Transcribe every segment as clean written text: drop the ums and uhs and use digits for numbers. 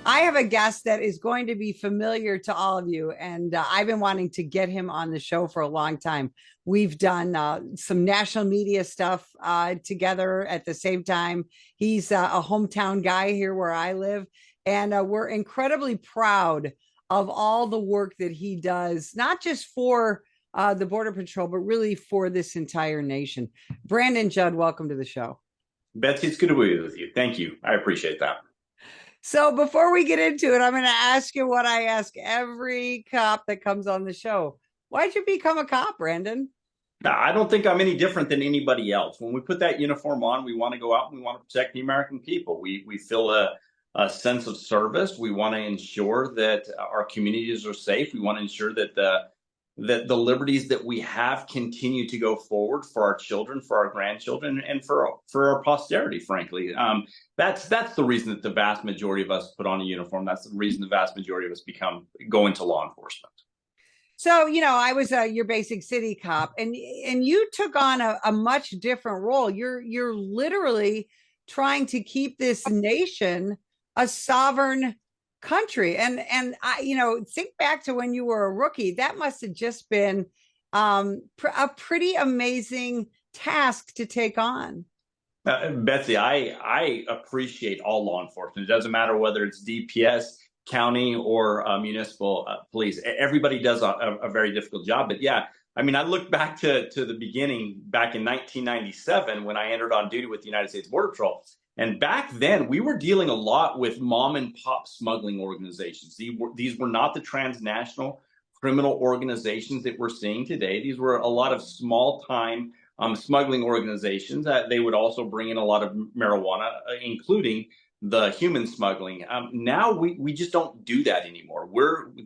I have a guest that is going to be familiar to all of you, and I've been wanting to get him on the show for a long time. We've done some national media stuff together at the same time. He's a hometown guy here where I live, and we're incredibly proud of all the work that he does, not just for the Border Patrol, but really for this entire nation. Brandon Judd, welcome to the show. Betsy, it's good to be with you. Thank you. I appreciate that. So before we get into it, I'm going to ask you what I ask every cop that comes on the show. Why'd you become a cop, Brandon? Now, I don't think I'm any different than anybody else. When we put that uniform on, we want to go out and we want to protect the American people. We feel a sense of service. We want to ensure that our communities are safe. We want to ensure that the liberties that we have continue to go forward for our children, for our grandchildren, and for our posterity, frankly. That's the reason that the vast majority of us put on a uniform. That's the reason the vast majority of us go into law enforcement. So, I was your basic city cop, and you took on a much different role. You're literally trying to keep this nation a sovereign country. And I, think back to when you were a rookie. That must have just been a pretty amazing task to take on. Betsy, I appreciate all law enforcement. It doesn't matter whether it's DPS, county, or municipal police. Everybody does a very difficult job. But yeah, I mean, I look back to the beginning back in 1997 when I entered on duty with the United States Border Patrol. And back then, we were dealing a lot with mom and pop smuggling organizations. These were not the transnational criminal organizations that we're seeing today. These were a lot of small time smuggling organizations. They would also bring in a lot of marijuana, including the human smuggling. Now we just don't do that anymore.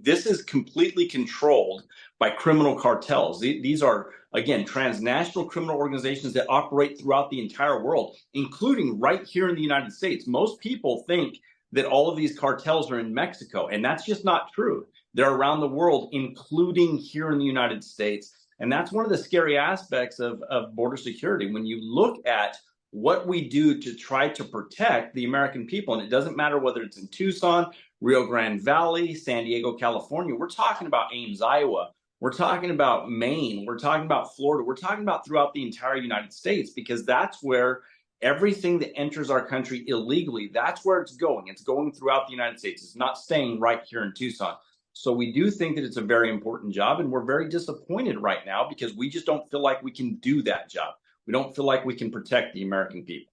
This is completely controlled by criminal cartels. These are, again, transnational criminal organizations that operate throughout the entire world, including right here in the United States. Most people think that all of these cartels are in Mexico, and that's just not true. They're around the world, including here in the United States. And that's one of the scary aspects of border security. When you look at what we do to try to protect the American people, and it doesn't matter whether it's in Tucson, Rio Grande Valley, San Diego, California, we're talking about Ames, Iowa, we're talking about Maine, we're talking about Florida, we're talking about throughout the entire United States, because that's where everything that enters our country illegally, that's where it's going. It's going throughout the United States. It's not staying right here in Tucson. So we do think that it's a very important job, and we're very disappointed right now because we just don't feel like we can do that job. We don't feel like we can protect the American people.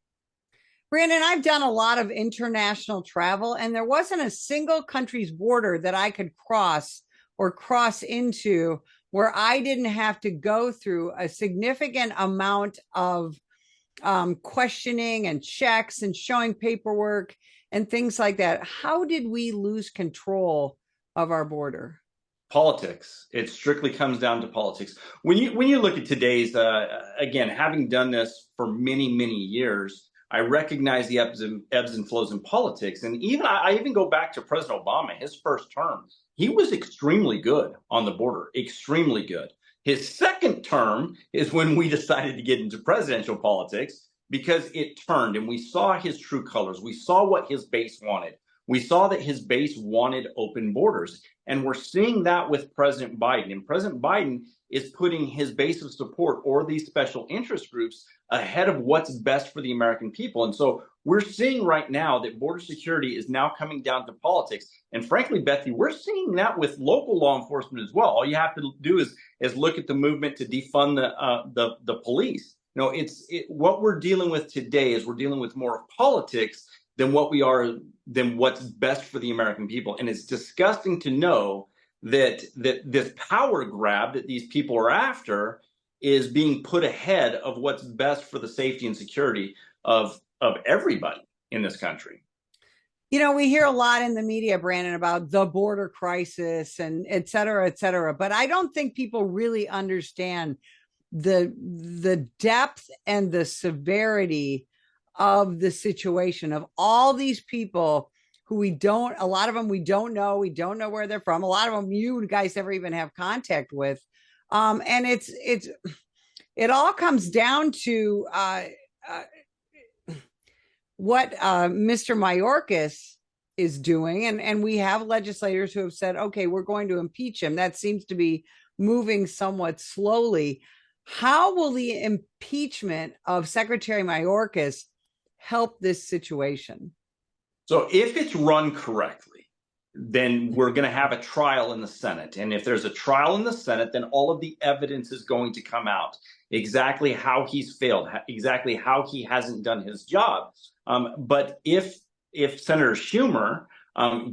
Brandon, I've done a lot of international travel, and there wasn't a single country's border that I could cross or cross into where I didn't have to go through a significant amount of questioning and checks and showing paperwork and things like that. How did we lose control of our border? Politics. It strictly comes down to politics. When you look at today's, again, having done this for many, many years, I recognize the ebbs and flows in politics. And I even go back to President Obama, his first term. He was extremely good on the border, extremely good. His second term is when we decided to get into presidential politics because it turned and we saw his true colors. We saw what his base wanted. We saw that his base wanted open borders. And we're seeing that with President Biden. And President Biden is putting his base of support or these special interest groups ahead of what's best for the American people. And so we're seeing right now that border security is now coming down to politics. And frankly, Betsy, we're seeing that with local law enforcement as well. All you have to do is look at the movement to defund the police. What we're dealing with today is we're dealing with more politics than what's best for the American people. And it's disgusting to know that this power grab that these people are after is being put ahead of what's best for the safety and security of everybody in this country. We hear a lot in the media, Brandon, about the border crisis and et cetera, but I don't think people really understand the depth and the severity of the situation of all these people who a lot of them we don't know where they're from. A lot of them you guys never even have contact with. And it all comes down to what Mr. Mayorkas is doing. And we have legislators who have said, okay, we're going to impeach him. That seems to be moving somewhat slowly. How will the impeachment of Secretary Mayorkas help this situation? So if it's run correctly, then we're going to have a trial in the Senate. And if there's a trial in the Senate, then all of the evidence is going to come out, exactly how he's failed, exactly how he hasn't done his job. But if Senator Schumer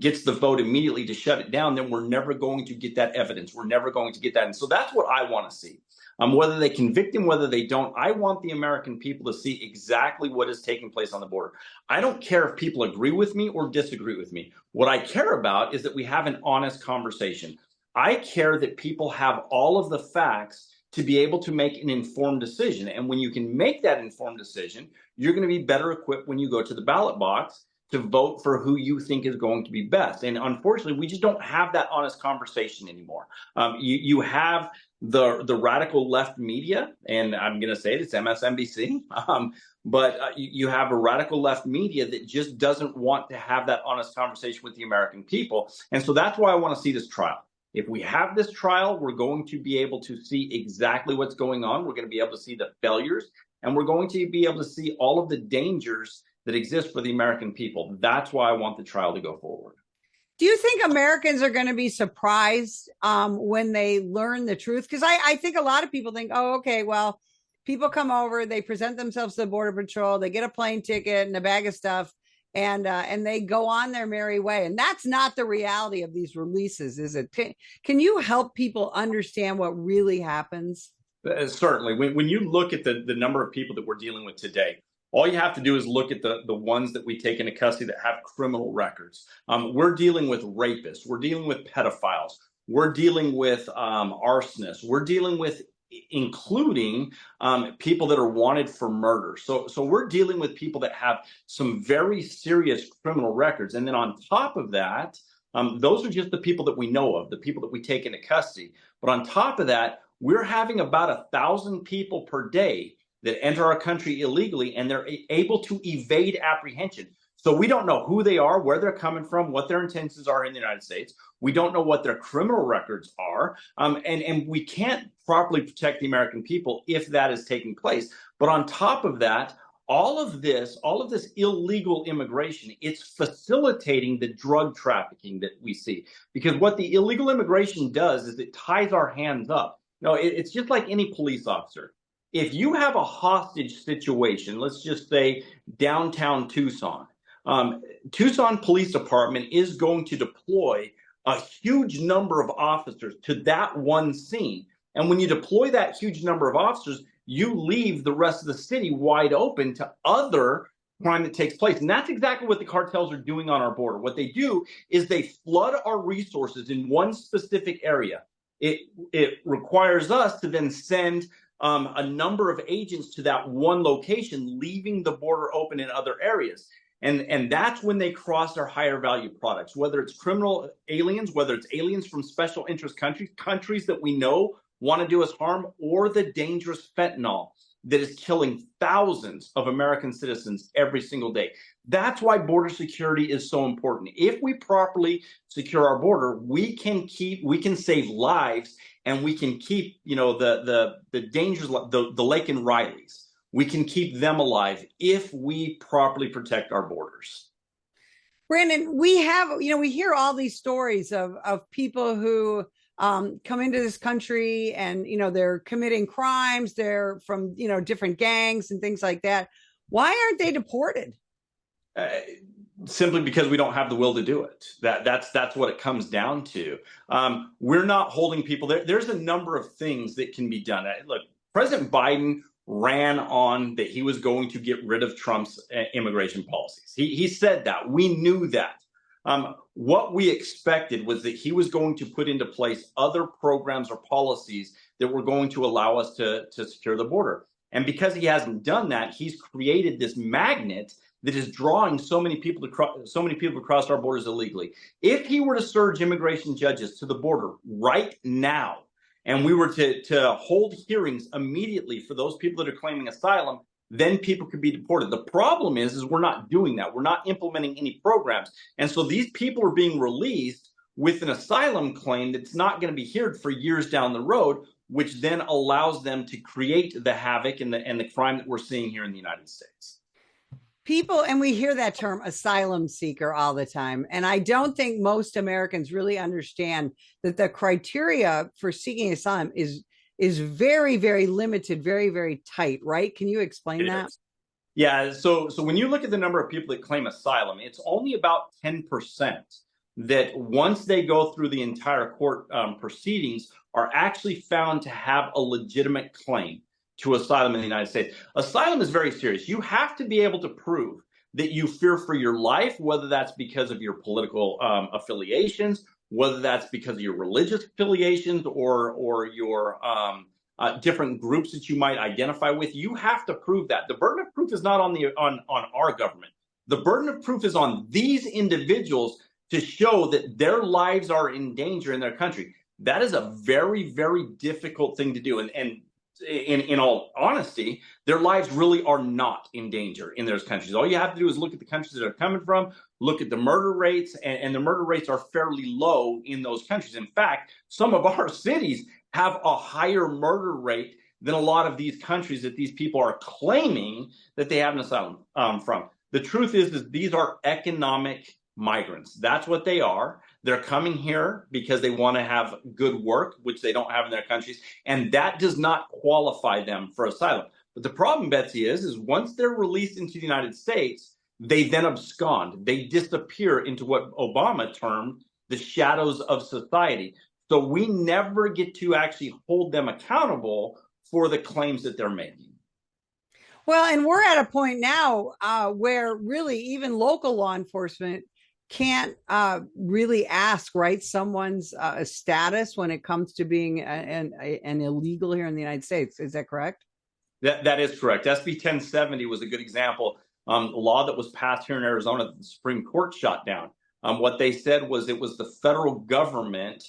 gets the vote immediately to shut it down, then we're never going to get that evidence. We're never going to get that. And so that's what I want to see. Whether they convict him, whether they don't, I want the American people to see exactly what is taking place on the border. I don't care if people agree with me or disagree with me. What I care about is that we have an honest conversation. I care that people have all of the facts to be able to make an informed decision. And when you can make that informed decision, you're going to be better equipped when you go to the ballot box to vote for who you think is going to be best. And unfortunately, we just don't have that honest conversation anymore. You have the radical left media, and I'm going to say it's MSNBC, but you have a radical left media that just doesn't want to have that honest conversation with the American people. And so that's why I want to see this trial. If we have this trial, we're going to be able to see exactly what's going on. We're going to be able to see the failures, and we're going to be able to see all of the dangers that exist for the American people. That's why I want the trial to go forward. Do you think Americans are going to be surprised when they learn the truth? Because I think a lot of people think, oh, okay, well, people come over, they present themselves to the Border Patrol, they get a plane ticket and a bag of stuff, and they go on their merry way. And that's not the reality of these releases, is it? Can you help people understand what really happens? Certainly. When you look at the number of people that we're dealing with today, all you have to do is look at the ones that we take into custody that have criminal records. We're dealing with rapists. We're dealing with pedophiles. We're dealing with arsonists. We're dealing with including people that are wanted for murder. So we're dealing with people that have some very serious criminal records. And then on top of that, those are just the people that we know of, the people that we take into custody. But on top of that, we're having about 1,000 people per day that enter our country illegally, and they're able to evade apprehension. So we don't know who they are, where they're coming from, what their intentions are in the United States. We don't know what their criminal records are, and we can't properly protect the American people if that is taking place. But on top of that, all of this illegal immigration, it's facilitating the drug trafficking that we see. Because what the illegal immigration does is it ties our hands up. No, it's just like any police officer. If you have a hostage situation, let's just say downtown Tucson, Tucson Police Department is going to deploy a huge number of officers to that one scene. And when you deploy that huge number of officers, you leave the rest of the city wide open to other crime that takes place. And that's exactly what the cartels are doing on our border. What they do is they flood our resources in one specific area. It requires us to then send a number of agents to that one location, leaving the border open in other areas. And that's when they cross our higher value products, whether it's criminal aliens, whether it's aliens from special interest countries that we know want to do us harm, or the dangerous fentanyl that is killing thousands of American citizens every single day. That's why border security is so important. If we properly secure our border, we can save lives, and we can keep, the dangers, the Lake and Rileys. We can keep them alive if we properly protect our borders. Brandon, we hear all these stories of people who come into this country and, they're committing crimes. They're from, different gangs and things like that. Why aren't they deported? Simply because we don't have the will to do it. That's what it comes down to. We're not holding people there. There's a number of things that can be done. Look, President Biden ran on that he was going to get rid of Trump's immigration policies. He said that. We knew that. What we expected was that he was going to put into place other programs or policies that were going to allow us to secure the border. And because he hasn't done that, he's created this magnet that is drawing so many people across our borders illegally. If he were to surge immigration judges to the border right now, and we were to hold hearings immediately for those people that are claiming asylum, then people could be deported. The problem is we're not doing that. We're not implementing any programs. And so these people are being released with an asylum claim that's not going to be heard for years down the road, which then allows them to create the havoc and the crime that we're seeing here in the United States. People, and we hear that term asylum seeker all the time. And I don't think most Americans really understand that the criteria for seeking asylum is very, very limited, very, very tight, right? Can you explain that? Yeah, so when you look at the number of people that claim asylum, it's only about 10% that once they go through the entire court proceedings are actually found to have a legitimate claim to asylum in the United States. Asylum is very serious. You have to be able to prove that you fear for your life, whether that's because of your political affiliations, whether that's because of your religious affiliations or your different groups that you might identify with. You have to prove that. The burden of proof is not on our government. The burden of proof is on these individuals to show that their lives are in danger in their country. That is a very, very difficult thing to do. And in all honesty, their lives really are not in danger in those countries. All you have to do is look at the countries that they're coming from, look at the murder rates, and the murder rates are fairly low in those countries. In fact, some of our cities have a higher murder rate than a lot of these countries that these people are claiming that they have an asylum from. The truth is these are economic migrants. That's what they are. They're coming here because they want to have good work, which they don't have in their countries, and that does not qualify them for asylum. But the problem, Betsy, is once they're released into the United States, they then abscond. They disappear into what Obama termed the shadows of society. So we never get to actually hold them accountable for the claims that they're making. Well, and we're at a point now where really even local law enforcement can't really ask, right, someone's status when it comes to being an illegal here in the United States. Is that correct? That is correct. SB 1070 was a good example. A law that was passed here in Arizona that the Supreme Court shot down. What they said was it was the federal government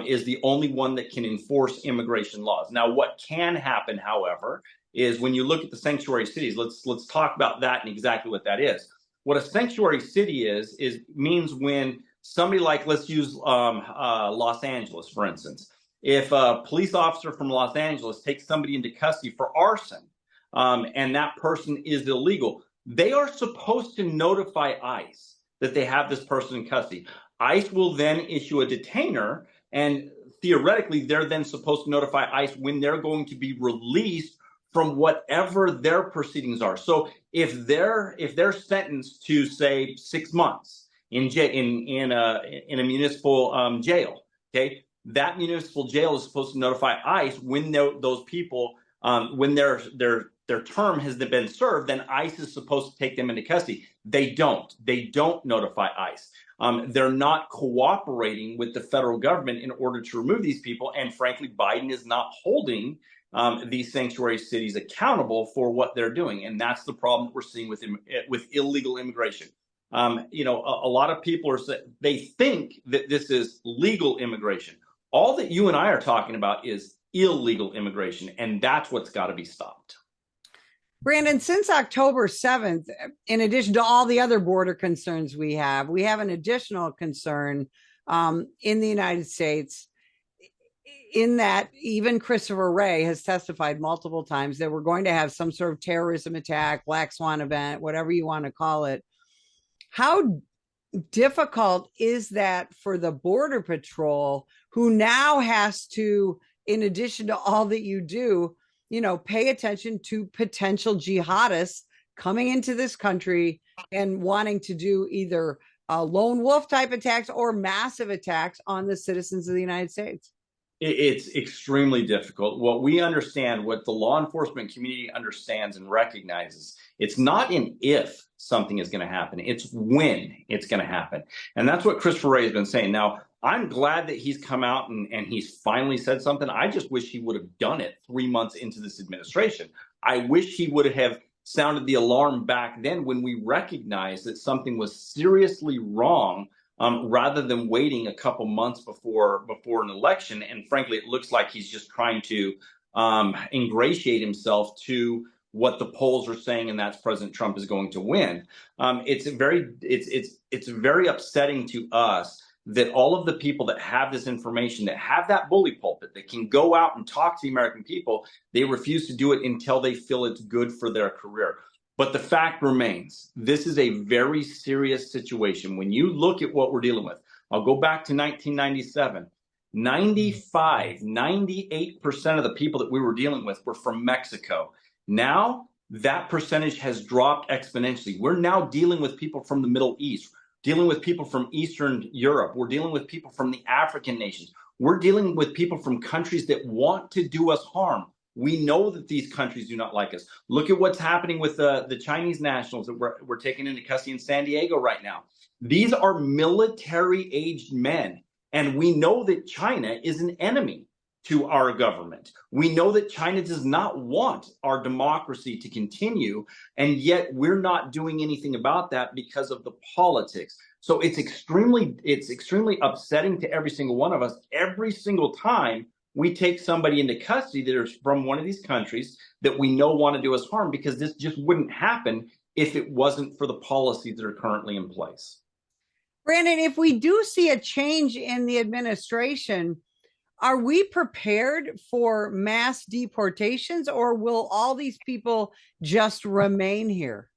is the only one that can enforce immigration laws. Now, what can happen, however, is when you look at the sanctuary cities, let's talk about that and exactly what that is. What a sanctuary city means when somebody like, let's use Los Angeles, for instance. If a police officer from Los Angeles takes somebody into custody for arson and that person is illegal, they are supposed to notify ICE that they have this person in custody. ICE will then issue a detainer, and theoretically, they're then supposed to notify ICE when they're going to be released from whatever their proceedings are. So if they're sentenced to, say, 6 months in a municipal jail, okay, that municipal jail is supposed to notify ICE when those people when their term has been served. Then ICE is supposed to take them into custody. They don't notify ICE. They're not cooperating with the federal government in order to remove these people. And frankly, Biden is not holding these sanctuary cities accountable for what they're doing. And that's the problem that we're seeing with illegal immigration. A lot of people they think that this is legal immigration. All that you and I are talking about is illegal immigration, and that's what's got to be stopped. Brandon, since October 7th, in addition to all the other border concerns we have an additional concern in the United States, in that even Christopher Wray has testified multiple times that we're going to have some sort of terrorism attack, black swan event, whatever you want to call it. How difficult is that for the Border Patrol, who now has to, in addition to all that you do, pay attention to potential jihadists coming into this country and wanting to do either lone wolf type attacks or massive attacks on the citizens of the United States? It's extremely difficult. What we understand, what the law enforcement community understands and recognizes, it's not an if something is going to happen, it's when it's going to happen. And that's what Christopher Wray has been saying. Now, I'm glad that he's come out and he's finally said something. I just wish he would have done it 3 months into this administration. I wish he would have sounded the alarm back then when we recognized that something was seriously wrong, rather than waiting a couple months before an election. And frankly, it looks like he's just trying to ingratiate himself to what the polls are saying, and that's President Trump is going to win. It's very upsetting to us that all of the people that have this information, that have that bully pulpit, that can go out and talk to the American people, they refuse to do it until they feel it's good for their career. But the fact remains, this is a very serious situation. When you look at what we're dealing with, I'll go back to 1997. 98% of the people that we were dealing with were from Mexico. Now, that percentage has dropped exponentially. We're now dealing with people from the Middle East, dealing with people from Eastern Europe. We're dealing with people from the African nations. We're dealing with people from countries that want to do us harm. We know that these countries do not like us. Look at what's happening with the Chinese nationals that we're taking into custody in San Diego right now. These are military-aged men, and we know that China is an enemy to our government. We know that China does not want our democracy to continue, and yet we're not doing anything about that because of the politics. So it's extremely upsetting to every single one of us every single time we take somebody into custody that is from one of these countries that we know want to do us harm, because this just wouldn't happen if it wasn't for the policies that are currently in place. Brandon, if we do see a change in the administration, are we prepared for mass deportations, or will all these people just remain here?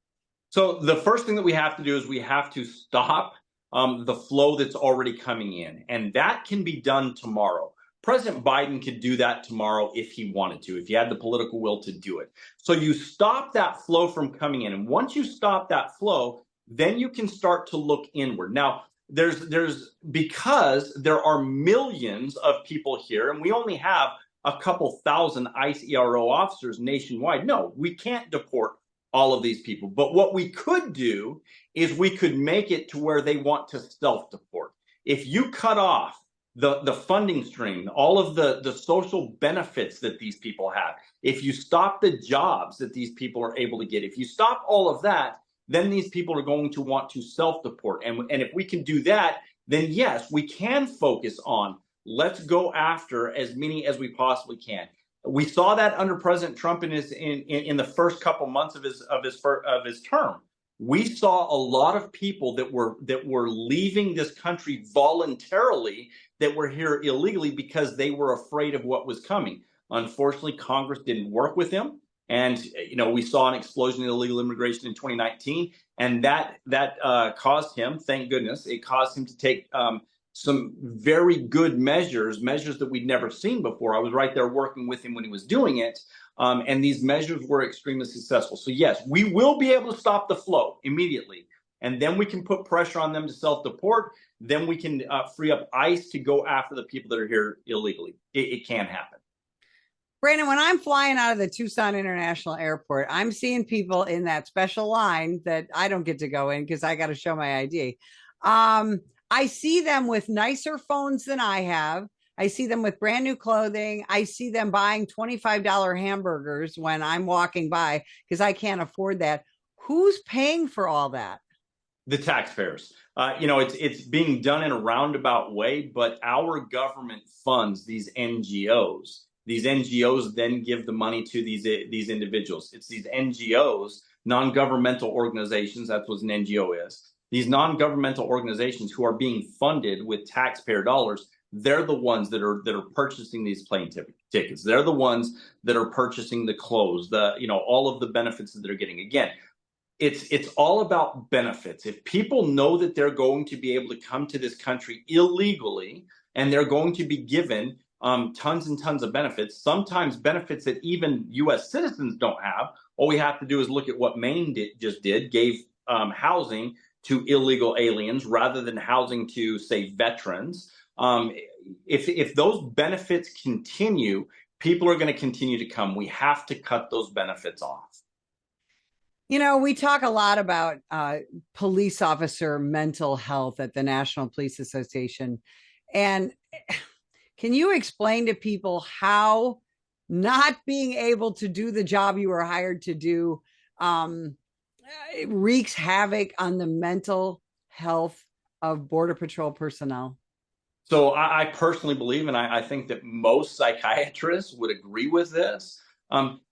So the first thing that we have to do is we have to stop the flow that's already coming in, and that can be done tomorrow. President Biden could do that tomorrow if he wanted to, if he had the political will to do it. So you stop that flow from coming in, and once you stop that flow, then you can start to look inward. Now, because there are millions of people here, and we only have a couple thousand ICE ERO officers nationwide. No, we can't deport all of these people. But what we could do is we could make it to where they want to self-deport. If you cut off the funding stream, all of the social benefits that these people have, if you stop the jobs that these people are able to get, if you stop all of that, then these people are going to want to self-deport. And if we can do that, then yes, we can focus on, let's go after as many as we possibly can. We saw that under President Trump in the first couple months of his term. We saw a lot of people that were leaving this country voluntarily, that were here illegally, because they were afraid of what was coming. Unfortunately, Congress didn't work with him. And, we saw an explosion in illegal immigration in 2019, and that caused him, thank goodness, it caused him to take some very good measures that we'd never seen before. I was right there working with him when he was doing it, and these measures were extremely successful. So yes, we will be able to stop the flow immediately, and then we can put pressure on them to self-deport. Then we can free up ICE to go after the people that are here illegally. It can happen. Brandon, when I'm flying out of the Tucson International Airport, I'm seeing people in that special line that I don't get to go in because I got to show my ID. I see them with nicer phones than I have. I see them with brand new clothing. I see them buying $25 hamburgers when I'm walking by because I can't afford that. Who's paying for all that? The taxpayers. It's being done in a roundabout way, but our government funds these NGOs. These NGOs then give the money to these individuals. It's these NGOs, non-governmental organizations, that's what an NGO is. These non-governmental organizations who are being funded with taxpayer dollars, they're the ones that are purchasing these plane tickets. They're the ones that are purchasing the clothes, all of the benefits that they're getting. Again, it's all about benefits. If people know that they're going to be able to come to this country illegally, and they're going to be given tons and tons of benefits, sometimes benefits that even U.S. citizens don't have. All we have to do is look at what Maine gave housing to illegal aliens rather than housing to, say, veterans. If those benefits continue, people are going to continue to come. We have to cut those benefits off. We talk a lot about police officer mental health at the National Police Association. And can you explain to people how not being able to do the job you were hired to do wreaks havoc on the mental health of Border Patrol personnel? So I personally believe, and I think that most psychiatrists would agree with this,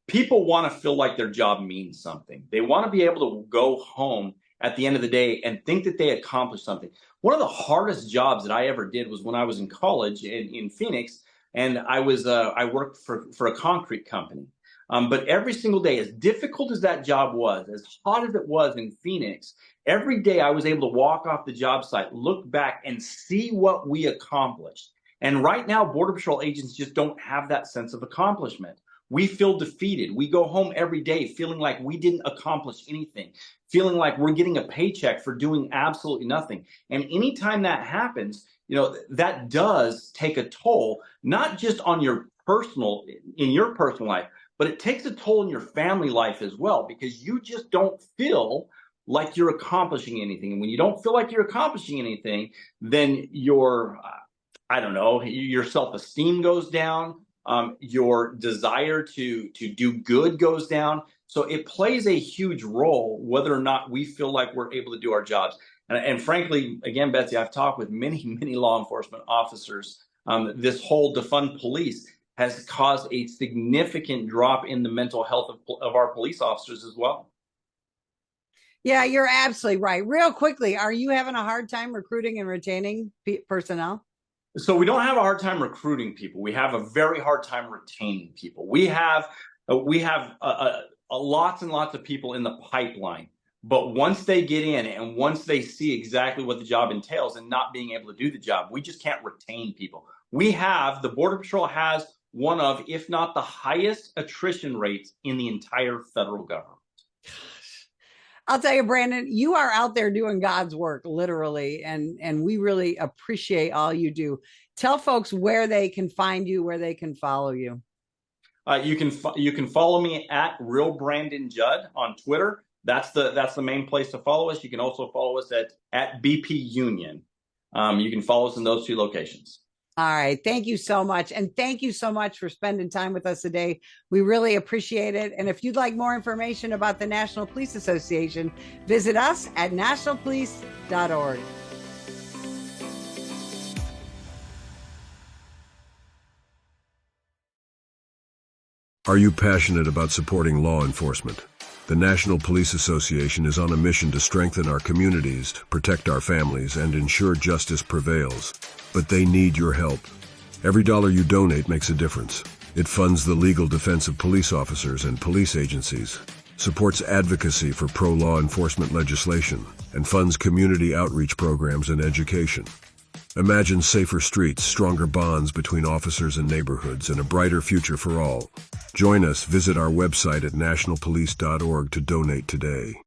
People want to feel like their job means something. They want to be able to go home at the end of the day and think that they accomplished something. One of the hardest jobs that I ever did was when I was in college in Phoenix, and I worked for a concrete company. But every single day, as difficult as that job was, as hot as it was in Phoenix, every day I was able to walk off the job site, look back, and see what we accomplished. And right now, Border Patrol agents just don't have that sense of accomplishment. We feel defeated. We go home every day feeling like we didn't accomplish anything, feeling like we're getting a paycheck for doing absolutely nothing. And anytime that happens, that does take a toll, not just on in your personal life, but it takes a toll in your family life as well, because you just don't feel like you're accomplishing anything. And when you don't feel like you're accomplishing anything, then your self-esteem goes down. Your desire to do good goes down. So it plays a huge role whether or not we feel like we're able to do our jobs. And frankly, again, Betsy, I've talked with many, many law enforcement officers. This whole defund police has caused a significant drop in the mental health of our police officers as well. Yeah, you're absolutely right. Real quickly, are you having a hard time recruiting and retaining personnel? So we don't have a hard time recruiting people. We have a very hard time retaining people. We have lots and lots of people in the pipeline. But once they get in and once they see exactly what the job entails and not being able to do the job, we just can't retain people. The Border Patrol has one of, if not the highest attrition rates in the entire federal government. I'll tell you, Brandon, you are out there doing God's work, literally, and we really appreciate all you do. Tell folks where they can find you, where they can follow you. You can follow me at Real Brandon Judd on Twitter. That's the main place to follow us. You can also follow us at BP Union. You can follow us in those two locations. All right. Thank you so much. And thank you so much for spending time with us today. We really appreciate it. And if you'd like more information about the National Police Association, visit us at nationalpolice.org. Are you passionate about supporting law enforcement? The National Police Association is on a mission to strengthen our communities, protect our families, and ensure justice prevails. But they need your help. Every dollar you donate makes a difference. It funds the legal defense of police officers and police agencies, supports advocacy for pro-law enforcement legislation, and funds community outreach programs and education. Imagine safer streets, stronger bonds between officers and neighborhoods, and a brighter future for all. Join us. Visit our website at nationalpolice.org to donate today.